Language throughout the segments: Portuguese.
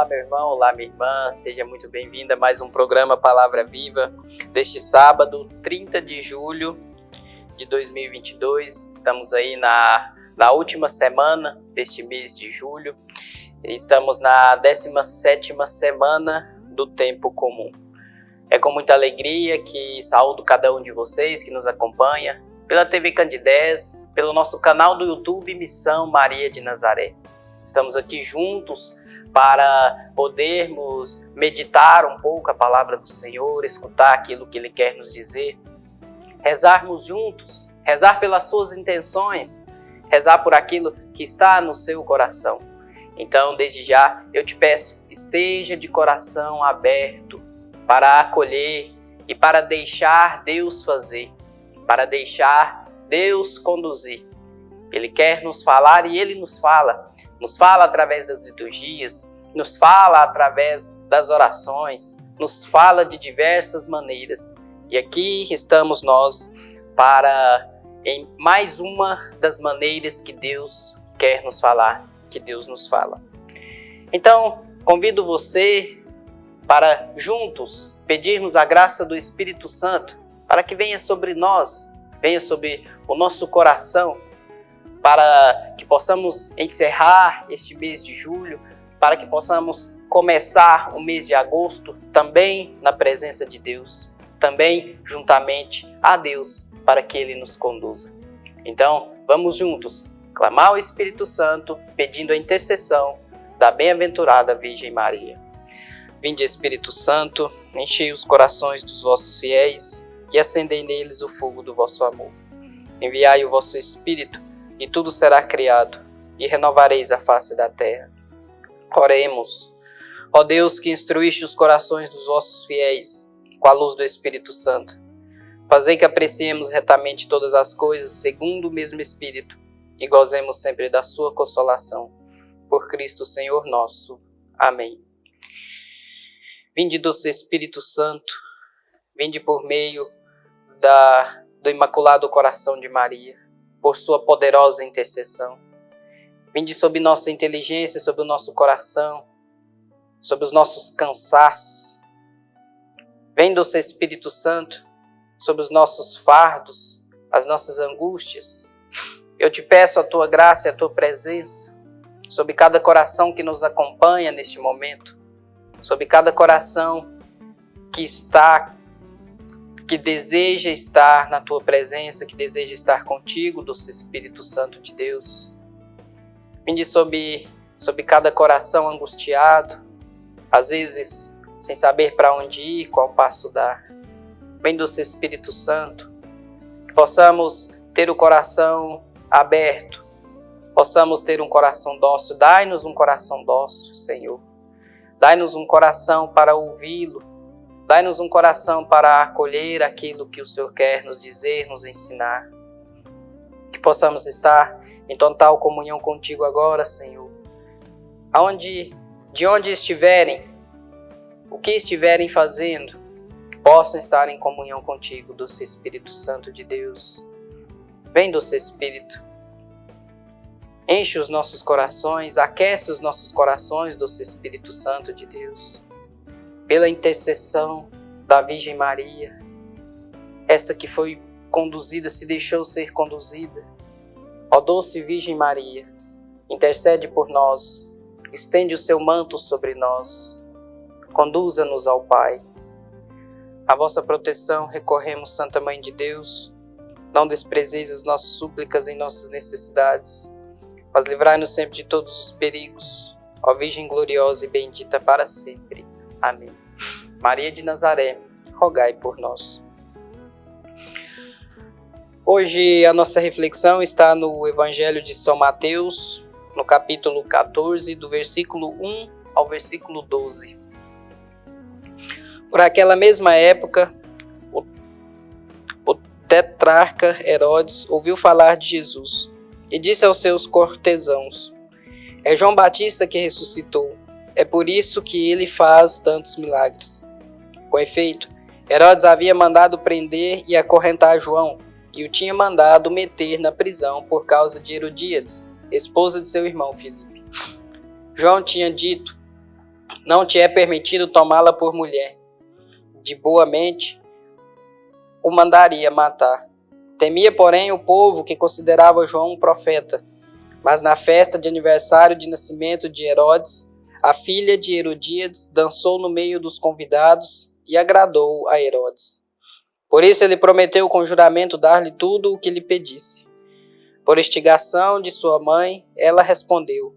Olá, meu irmão, olá, minha irmã, seja muito bem-vinda a mais um programa Palavra Viva deste sábado, 30 de julho de 2022. Estamos aí na última semana deste mês de julho. Estamos na 17ª semana do tempo comum. É com muita alegria que saúdo cada um de vocês que nos acompanha pela TV Candidez, pelo nosso canal do YouTube Missão Maria de Nazaré. Estamos aqui juntos para podermos meditar um pouco a palavra do Senhor, escutar aquilo que Ele quer nos dizer, rezarmos juntos, rezar pelas suas intenções, rezar por aquilo que está no seu coração. Então, desde já, eu te peço, esteja de coração aberto para acolher e para deixar Deus fazer, para deixar Deus conduzir. Ele quer nos falar e Ele nos fala através das liturgias, nos fala através das orações, nos fala de diversas maneiras. E aqui estamos nós em mais uma das maneiras que Deus quer nos falar, que Deus nos fala. Então, convido você para juntos pedirmos a graça do Espírito Santo para que venha sobre nós, venha sobre o nosso coração, para que possamos encerrar este mês de julho, para que possamos começar o mês de agosto também na presença de Deus, também juntamente a Deus, para que Ele nos conduza. Então, vamos juntos clamar ao Espírito Santo, pedindo a intercessão da bem-aventurada Virgem Maria. Vinde, Espírito Santo, enchei os corações dos vossos fiéis e acendei neles o fogo do vosso amor. Enviai o vosso Espírito, e tudo será criado, e renovareis a face da terra. Oremos. Ó Deus, que instruíste os corações dos vossos fiéis com a luz do Espírito Santo, fazei que apreciemos retamente todas as coisas segundo o mesmo Espírito, e gozemos sempre da sua consolação. Por Cristo Senhor nosso. Amém. Vinde, doce Espírito Santo, vinde por meio do Imaculado Coração de Maria, por sua poderosa intercessão. Vinde sobre nossa inteligência, sobre o nosso coração, sobre os nossos cansaços. Vem, doce Espírito Santo, sobre os nossos fardos, as nossas angústias. Eu te peço a tua graça e a tua presença sobre cada coração que nos acompanha neste momento, sobre cada coração que deseja estar na tua presença, que deseja estar contigo, doce Espírito Santo de Deus. Vinde sobre cada coração angustiado, às vezes sem saber para onde ir, qual passo dar. Vem, doce Espírito Santo, que possamos ter o coração aberto, possamos ter um coração dócil. Dai-nos um coração dócil, Senhor. Dai-nos um coração para ouvi-lo. Dai-nos um coração para acolher aquilo que o Senhor quer nos dizer, nos ensinar. Que possamos estar em total comunhão contigo agora, Senhor. De onde estiverem, o que estiverem fazendo, que possam estar em comunhão contigo, doce Espírito Santo de Deus. Vem, doce Espírito. Enche os nossos corações, aquece os nossos corações, doce Espírito Santo de Deus. Pela intercessão da Virgem Maria, esta que foi conduzida, se deixou ser conduzida. Ó doce Virgem Maria, intercede por nós, estende o seu manto sobre nós, conduza-nos ao Pai. A vossa proteção recorremos, Santa Mãe de Deus, não desprezeis as nossas súplicas em nossas necessidades, mas livrai-nos sempre de todos os perigos, ó Virgem gloriosa e bendita para sempre. Amém. Maria de Nazaré, rogai por nós. Hoje a nossa reflexão está no Evangelho de São Mateus, no capítulo 14, do versículo 1 ao versículo 12. Por aquela mesma época, o tetrarca Herodes ouviu falar de Jesus e disse aos seus cortesãos: é João Batista que ressuscitou. É por isso que ele faz tantos milagres. Com efeito, Herodes havia mandado prender e acorrentar João, e o tinha mandado meter na prisão por causa de Herodíades, esposa de seu irmão Filipe. João tinha dito: não te é permitido tomá-la por mulher. De boa mente o mandaria matar. Temia, porém, o povo que considerava João um profeta. Mas na festa de aniversário de nascimento de Herodes, a filha de Herodíades dançou no meio dos convidados e agradou a Herodes. Por isso ele prometeu com juramento dar-lhe tudo o que lhe pedisse. Por instigação de sua mãe, ela respondeu: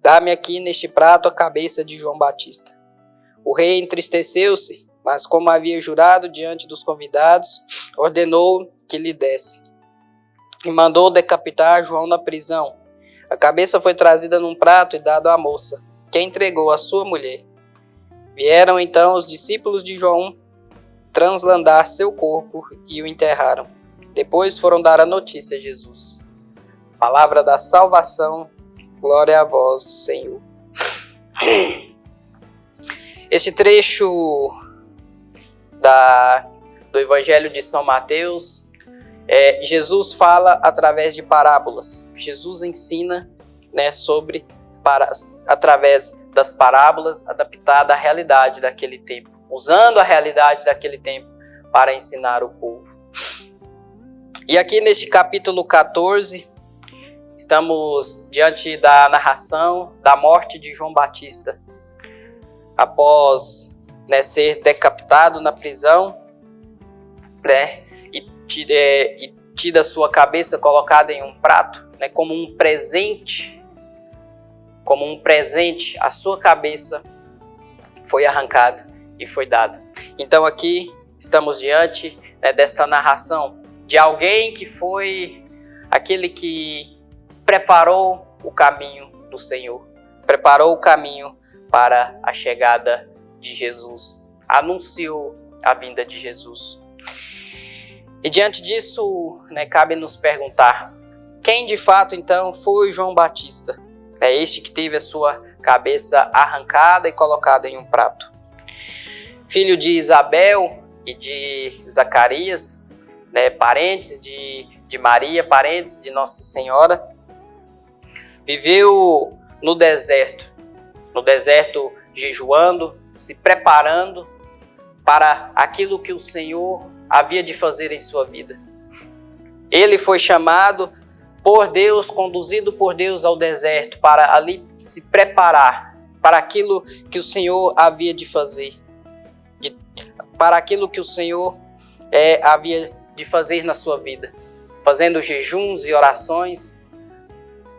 dá-me aqui neste prato a cabeça de João Batista. O rei entristeceu-se, mas como havia jurado diante dos convidados, ordenou que lhe desse. E mandou decapitar João na prisão. A cabeça foi trazida num prato e dada à moça, que entregou à sua mulher. Vieram então os discípulos de João translandar seu corpo e o enterraram. Depois foram dar a notícia a Jesus. Palavra da salvação, glória a vós, Senhor. Esse trecho do Evangelho de São Mateus, Jesus fala através de parábolas. Jesus ensina, através das parábolas, adaptada à realidade daquele tempo, usando a realidade daquele tempo para ensinar o povo. E aqui neste capítulo 14, estamos diante da narração da morte de João Batista. Após ser decapitado na prisão, e tida sua cabeça colocada em um prato, como um presente, a sua cabeça foi arrancada e foi dada. Então aqui estamos diante desta narração de alguém que foi aquele que preparou o caminho do Senhor, preparou o caminho para a chegada de Jesus, anunciou a vinda de Jesus. E diante disso, cabe nos perguntar, quem de fato então foi João Batista? É este que teve a sua cabeça arrancada e colocada em um prato. Filho de Isabel e de Zacarias, parentes de Maria, parentes de Nossa Senhora, viveu no deserto jejuando, se preparando para aquilo que o Senhor havia de fazer em sua vida. Ele foi chamado por Deus, conduzido por Deus ao deserto, para ali se preparar para aquilo que o Senhor havia de fazer, para aquilo que o Senhor havia de fazer na sua vida, fazendo jejuns e orações.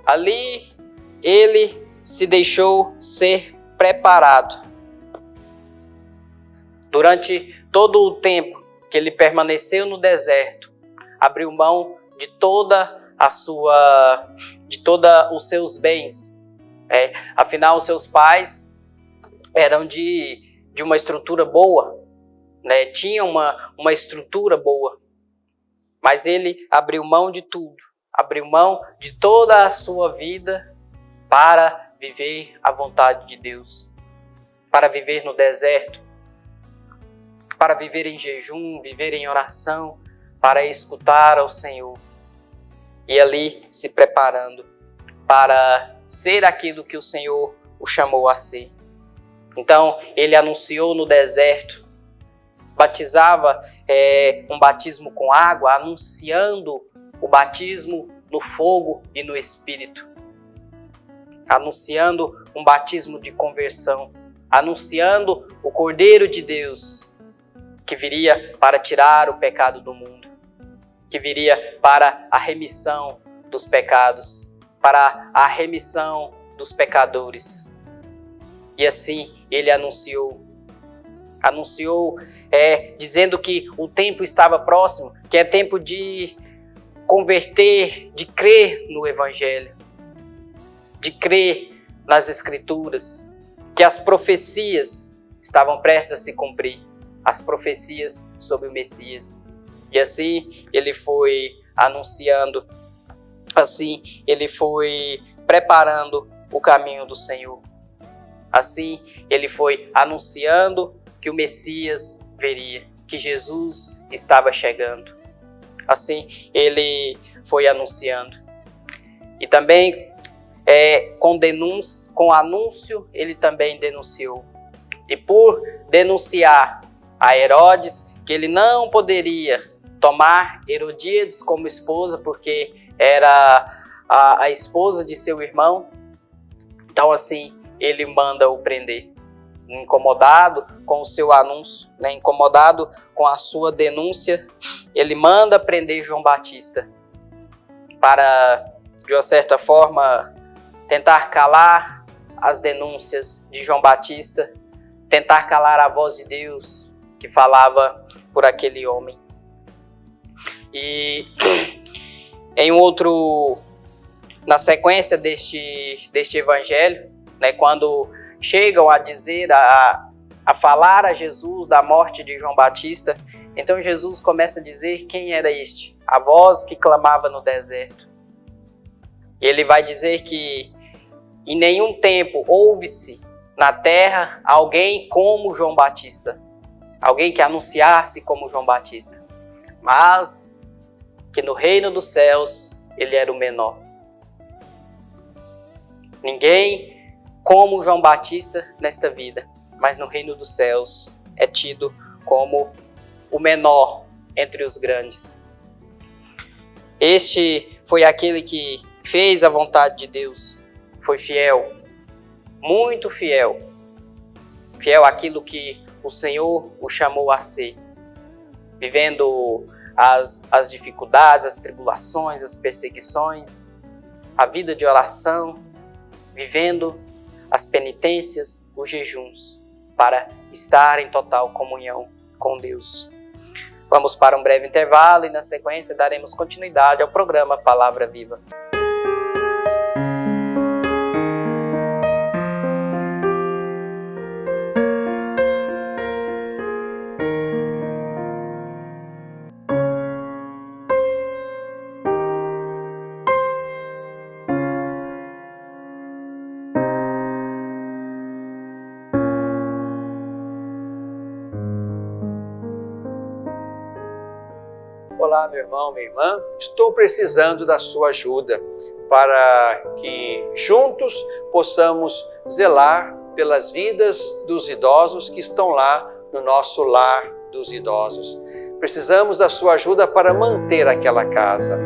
Ali ele se deixou ser preparado. Durante todo o tempo que ele permaneceu no deserto, abriu mão de todos os seus bens. Afinal, os seus pais eram de uma estrutura boa, tinham uma estrutura boa. Mas ele abriu mão de tudo, abriu mão de toda a sua vida para viver a vontade de Deus, para viver no deserto, para viver em jejum, viver em oração, para escutar ao Senhor. E ali se preparando para ser aquilo que o Senhor o chamou a ser. Então, ele anunciou no deserto, batizava um batismo com água, anunciando o batismo no fogo e no Espírito. Anunciando um batismo de conversão, anunciando o Cordeiro de Deus, que viria para tirar o pecado do mundo, que viria para a remissão dos pecados, para a remissão dos pecadores. E assim ele anunciou, dizendo que o tempo estava próximo, que é tempo de converter, de crer no Evangelho, de crer nas Escrituras, que as profecias estavam prestes a se cumprir, as profecias sobre o Messias. E assim ele foi anunciando, assim ele foi preparando o caminho do Senhor. Assim ele foi anunciando que o Messias viria, que Jesus estava chegando. Assim ele foi anunciando. E também com anúncio ele também denunciou. E por denunciar a Herodes que ele não poderia tomar Herodíades como esposa, porque era a esposa de seu irmão, então assim ele manda o prender. Incomodado com o seu anúncio, né, incomodado com a sua denúncia, ele manda prender João Batista para, de uma certa forma, tentar calar as denúncias de João Batista, tentar calar a voz de Deus que falava por aquele homem. E na sequência deste evangelho, né, quando chegam a dizer, a falar a Jesus da morte de João Batista, então Jesus começa a dizer quem era este, a voz que clamava no deserto. E ele vai dizer que em nenhum tempo houve-se na terra alguém como João Batista, alguém que anunciasse como João Batista, mas que no reino dos céus ele era o menor. Ninguém como João Batista nesta vida, mas no reino dos céus é tido como o menor entre os grandes. Este foi aquele que fez a vontade de Deus, foi fiel, muito fiel, fiel àquilo que o Senhor o chamou a ser, vivendo as dificuldades, as tribulações, as perseguições, a vida de oração, vivendo as penitências, os jejuns, para estar em total comunhão com Deus. Vamos para um breve intervalo e na sequência daremos continuidade ao programa Palavra Viva. Olá, meu irmão, minha irmã, estou precisando da sua ajuda para que juntos possamos zelar pelas vidas dos idosos que estão lá no nosso lar dos idosos. Precisamos da sua ajuda para manter aquela casa.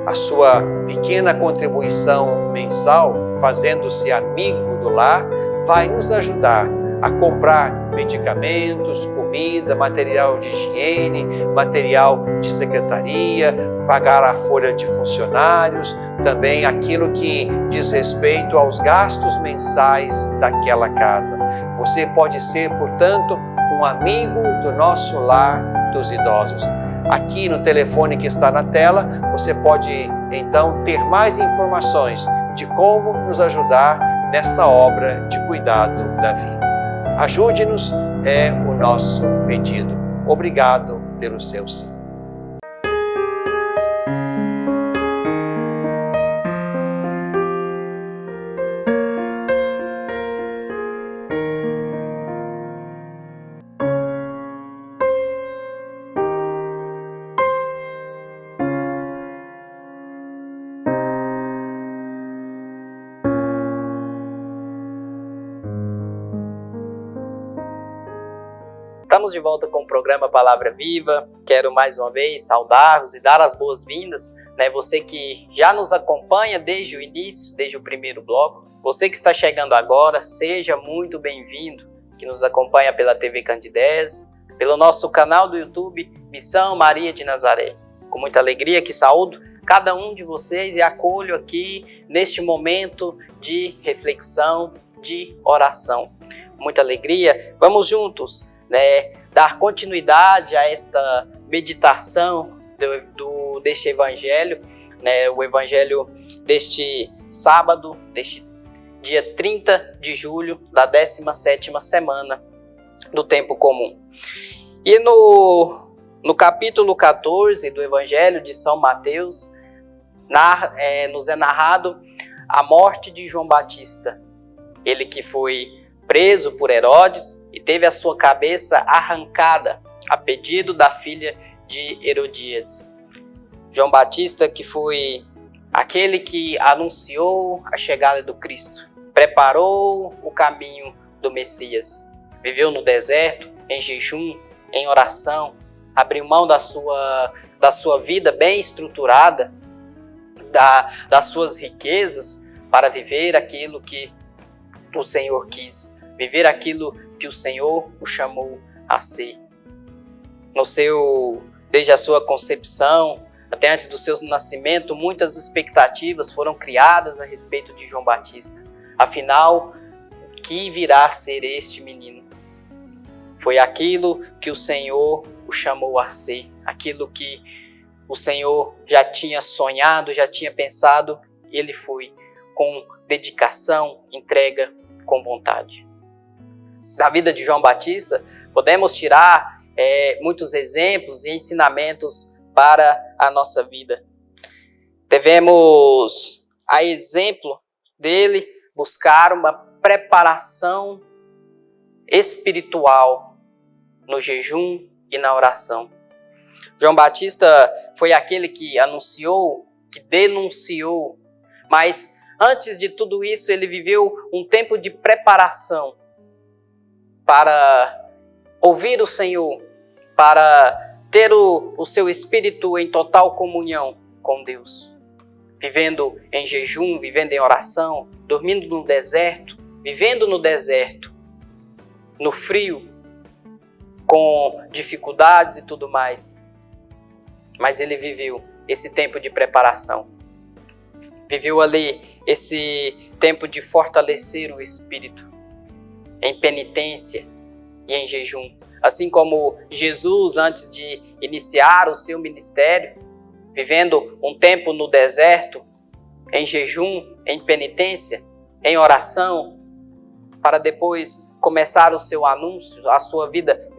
A sua pequena contribuição mensal, fazendo-se amigo do lar, vai nos ajudar a comprar medicamentos, comida, material de higiene, material de secretaria, pagar a folha de funcionários, também aquilo que diz respeito aos gastos mensais daquela casa. Você pode ser, portanto, um amigo do nosso lar dos idosos. Aqui no telefone que está na tela, você pode então ter mais informações de como nos ajudar nessa obra de cuidado da vida. Ajude-nos, é o nosso pedido. Obrigado pelo seu sim. Estamos de volta com o programa Palavra Viva. Quero mais uma vez saudar-vos e dar as boas-vindas, né? Você que já nos acompanha desde o início, desde o primeiro bloco. Você que está chegando agora, seja muito bem-vindo, que nos acompanha pela TV Candidez, pelo nosso canal do YouTube, Missão Maria de Nazaré. Com muita alegria que saúdo cada um de vocês e acolho aqui neste momento de reflexão, de oração. Com muita alegria, vamos juntos, né, dar continuidade a esta meditação deste evangelho, né, o evangelho deste sábado, deste dia 30 de julho da 17ª semana do tempo comum. E no capítulo 14 do evangelho de São Mateus, nos é narrado a morte de João Batista, ele que foi preso por Herodes e teve a sua cabeça arrancada a pedido da filha de Herodíades. João Batista, que foi aquele que anunciou a chegada do Cristo, preparou o caminho do Messias, viveu no deserto, em jejum, em oração, abriu mão da sua vida bem estruturada, das suas riquezas, para viver aquilo que o Senhor quis, viver aquilo que o Senhor o chamou a ser. Desde a sua concepção, até antes do seu nascimento, muitas expectativas foram criadas a respeito de João Batista. Afinal, o que virá a ser este menino? Foi aquilo que o Senhor o chamou a ser, aquilo que o Senhor já tinha sonhado, já tinha pensado, ele foi com dedicação, entrega, com vontade. Da vida de João Batista, podemos tirar muitos exemplos e ensinamentos para a nossa vida. Devemos, a exemplo dele, buscar uma preparação espiritual no jejum e na oração. João Batista foi aquele que anunciou, que denunciou, mas antes de tudo isso ele viveu um tempo de preparação para ouvir o Senhor, para ter o seu espírito em total comunhão com Deus. Vivendo em jejum, vivendo em oração, dormindo no deserto, vivendo no deserto, no frio, com dificuldades e tudo mais. Mas ele viveu esse tempo de preparação. Viveu ali esse tempo de fortalecer o espírito em penitência e em jejum. Assim como Jesus, antes de iniciar o seu ministério, vivendo um tempo no deserto, em jejum, em penitência, em oração, para depois começar o seu anúncio, a sua vida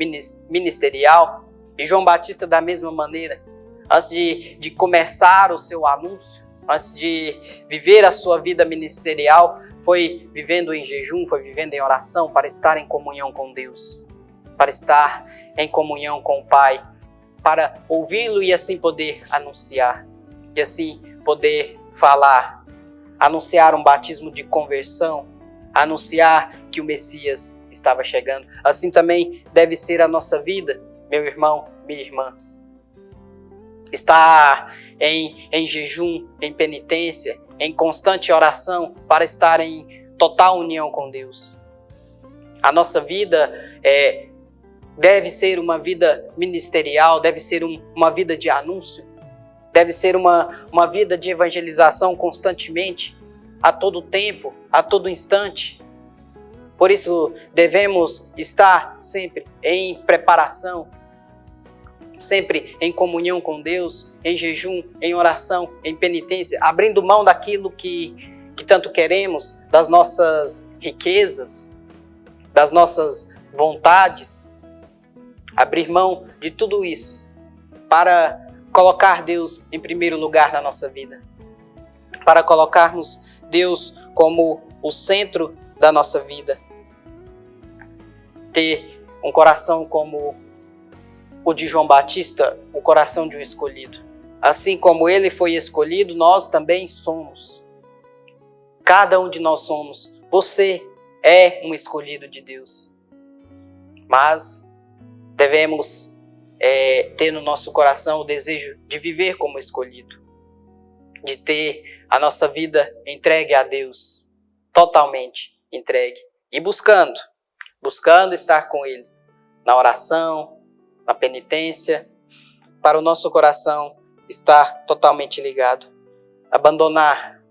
ministerial. E João Batista da mesma maneira, antes de começar o seu anúncio, antes de viver a sua vida ministerial, foi vivendo em jejum, foi vivendo em oração para estar em comunhão com Deus, para estar em comunhão com o Pai, para ouvi-lo e assim poder anunciar, e assim poder falar, anunciar um batismo de conversão, anunciar que o Messias estava chegando. Assim também deve ser a nossa vida, meu irmão, minha irmã. Estar em jejum, em penitência, em constante oração para estar em total união com Deus. A nossa vida deve ser uma vida ministerial, deve ser uma vida de anúncio, deve ser uma vida de evangelização constantemente, a todo tempo, a todo instante. Por isso devemos estar sempre em preparação, sempre em comunhão com Deus, em jejum, em oração, em penitência, abrindo mão daquilo que tanto queremos, das nossas riquezas, das nossas vontades, abrir mão de tudo isso para colocar Deus em primeiro lugar na nossa vida, para colocarmos Deus como o centro da nossa vida, ter um coração como o de João Batista, o coração de um escolhido. Assim como ele foi escolhido, nós também somos. Cada um de nós somos. Você é um escolhido de Deus. Mas devemos ter no nosso coração o desejo de viver como escolhido, de ter a nossa vida entregue a Deus, totalmente entregue, e buscando estar com Ele, na oração, na penitência, para o nosso coração estar totalmente ligado. Abandonar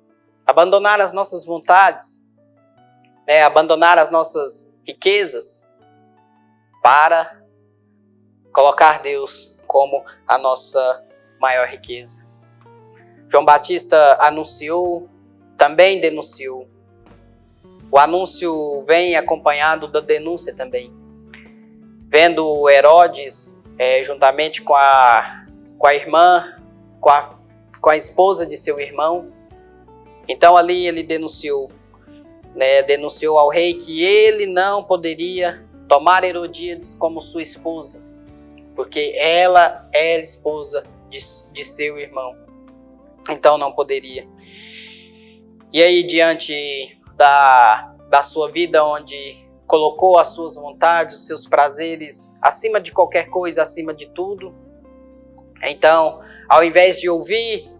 as nossas vontades, abandonar as nossas riquezas, para colocar Deus como a nossa maior riqueza. João Batista anunciou, também denunciou. O anúncio vem acompanhado da denúncia também. Vendo Herodes, juntamente com a irmã, com a esposa de seu irmão, então ali ele denunciou ao rei que ele não poderia tomar Herodíades como sua esposa, porque ela era esposa de seu irmão. Então não poderia. E aí, diante da sua vida, onde colocou as suas vontades, os seus prazeres acima de qualquer coisa, acima de tudo. Então, ao invés de ouvir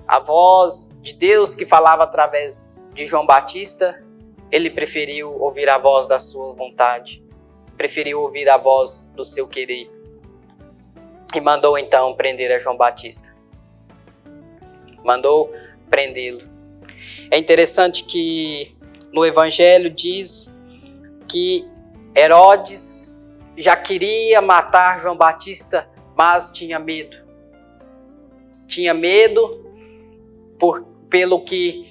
a voz de Deus que falava através de João Batista, ele preferiu ouvir a voz da sua vontade, preferiu ouvir a voz do seu querer e mandou então prender a João Batista. Mandou prendê-lo. É interessante que no Evangelho diz que Herodes já queria matar João Batista, mas tinha medo. Tinha medo pelo que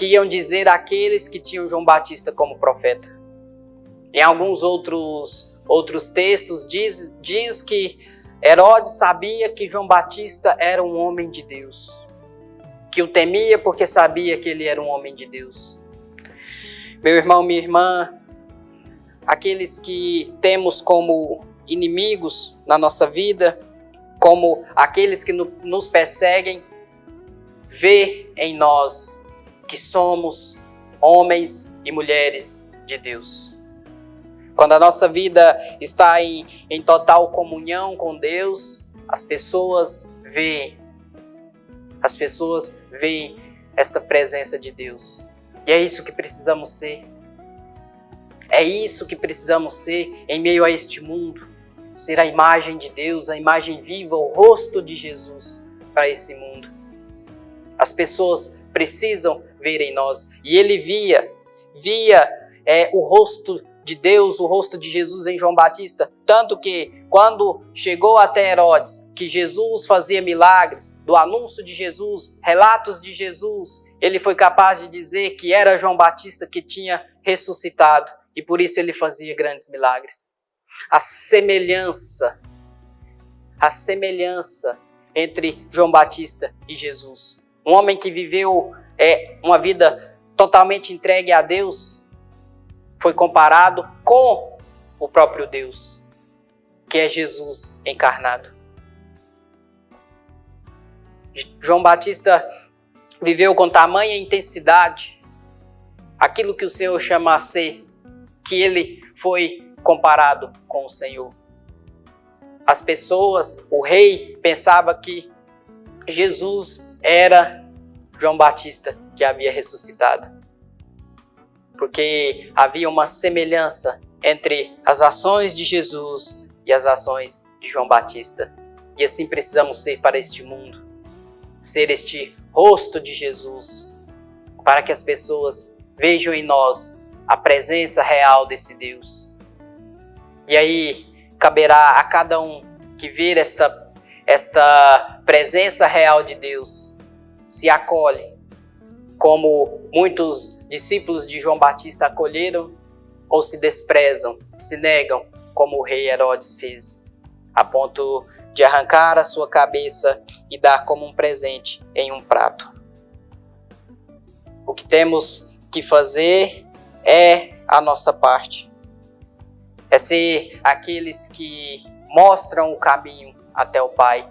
iam dizer aqueles que tinham João Batista como profeta. Em alguns outros textos diz que Herodes sabia que João Batista era um homem de Deus, que o temia porque sabia que ele era um homem de Deus. Meu irmão, minha irmã, aqueles que temos como inimigos na nossa vida, como aqueles que nos perseguem, vê em nós que somos homens e mulheres de Deus. Quando a nossa vida está em total comunhão com Deus, as pessoas veem esta presença de Deus. E é isso que precisamos ser. É isso que precisamos ser em meio a este mundo. Ser a imagem de Deus, a imagem viva, o rosto de Jesus para esse mundo. As pessoas precisam ver em nós. E ele via o rosto de Deus, o rosto de Jesus em João Batista. Tanto que quando chegou até Herodes, que Jesus fazia milagres, do anúncio de Jesus, relatos de Jesus, ele foi capaz de dizer que era João Batista que tinha ressuscitado. E por isso ele fazia grandes milagres. A semelhança entre João Batista e Jesus. Um homem que viveu uma vida totalmente entregue a Deus, foi comparado com o próprio Deus, que é Jesus encarnado. João Batista viveu com tamanha intensidade aquilo que o Senhor chama a ser, que ele foi comparado com o Senhor. As pessoas, o rei, pensava que Jesus era João Batista que havia ressuscitado. Porque havia uma semelhança entre as ações de Jesus e as ações de João Batista. E assim precisamos ser para este mundo. Ser este rosto de Jesus, para que as pessoas vejam em nós a presença real desse Deus. E aí caberá a cada um que ver esta presença real de Deus, se acolhe, como muitos discípulos de João Batista acolheram, ou se desprezam, se negam, como o rei Herodes fez, a ponto de arrancar a sua cabeça e dar como um presente em um prato. O que temos que fazer é a nossa parte. É ser aqueles que mostram o caminho até o Pai,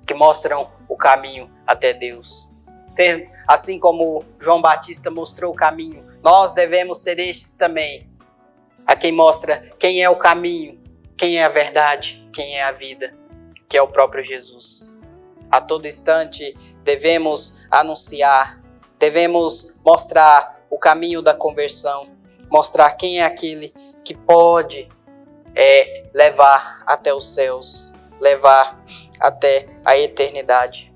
que mostram o caminho até Deus. Ser assim como João Batista mostrou o caminho, nós devemos ser estes também, a quem mostra quem é o caminho, quem é a verdade, quem é a vida, que é o próprio Jesus. A todo instante devemos anunciar, devemos mostrar o caminho da conversão, mostrar quem é aquele que pode levar até os céus, levar até a eternidade.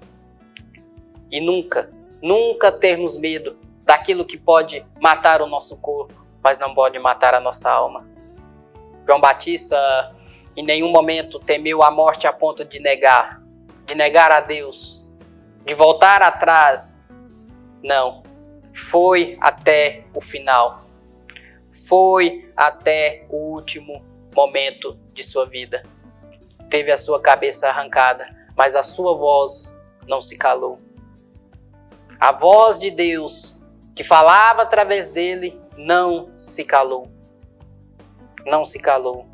E nunca termos medo daquilo que pode matar o nosso corpo, mas não pode matar a nossa alma. João Batista em nenhum momento temeu a morte a ponto de negar a Deus, de voltar atrás. Não, foi até o final, foi até o último momento de sua vida. Teve a sua cabeça arrancada, mas a sua voz não se calou. A voz de Deus, que falava através dele, não se calou. Não se calou.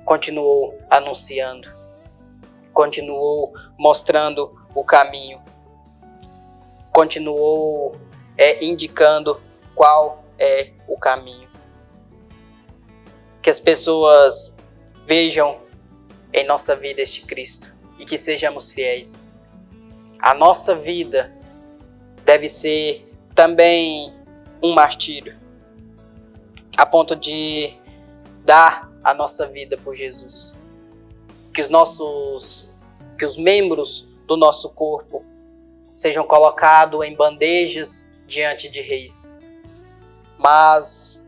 Continuou anunciando. Continuou mostrando o caminho. Continuou indicando qual é o caminho. que as pessoas vejam em nossa vida este Cristo e que sejamos fiéis. A nossa vida deve ser também um martírio, a ponto de dar a nossa vida por Jesus. Que os membros do nosso corpo sejam colocados em bandejas diante de reis, mas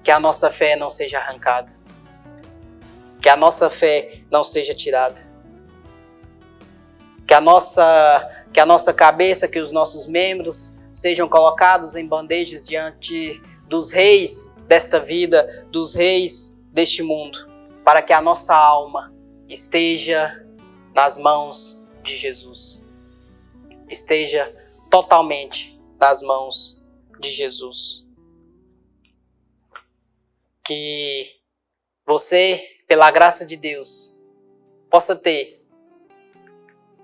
que a nossa fé não seja arrancada, que a nossa fé não seja tirada, que a nossa cabeça, que os nossos membros sejam colocados em bandejas diante dos reis desta vida, dos reis deste mundo, para que a nossa alma esteja nas mãos de Jesus, esteja totalmente nas mãos de Jesus. Que você, pela graça de Deus, possa ter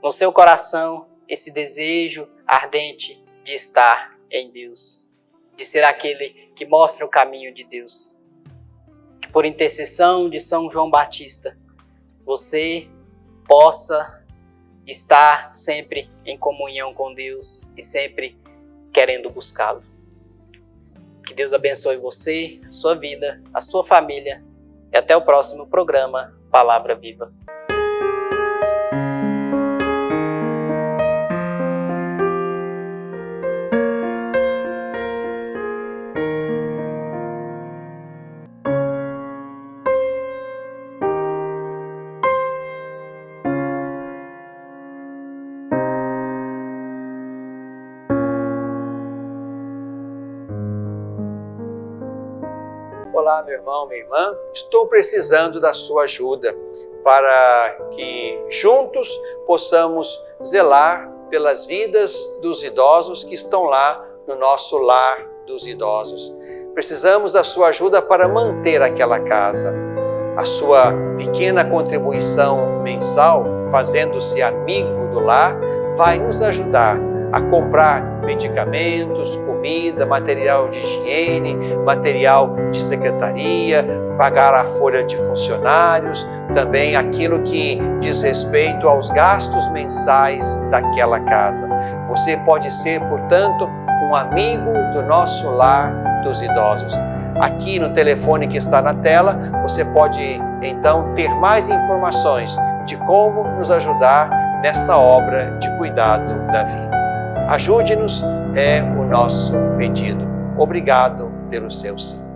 no seu coração esse desejo ardente de estar em Deus, de ser aquele que mostra o caminho de Deus. Que por intercessão de São João Batista, você possa estar sempre em comunhão com Deus e sempre querendo buscá-lo. Que Deus abençoe você, a sua vida, a sua família e até o próximo programa Palavra Viva. Olá, meu irmão, minha irmã, estou precisando da sua ajuda para que juntos possamos zelar pelas vidas dos idosos que estão lá no nosso lar dos idosos. Precisamos da sua ajuda para manter aquela casa. A sua pequena contribuição mensal, fazendo-se amigo do lar, vai nos ajudar a comprar medicamentos, comida, material de higiene, material de secretaria, pagar a folha de funcionários, também aquilo que diz respeito aos gastos mensais daquela casa. Você pode ser, portanto, um amigo do nosso lar dos idosos. Aqui no telefone que está na tela, você pode então ter mais informações de como nos ajudar nessa obra de cuidado da vida. Ajude-nos, é o nosso pedido. Obrigado pelo seu sim.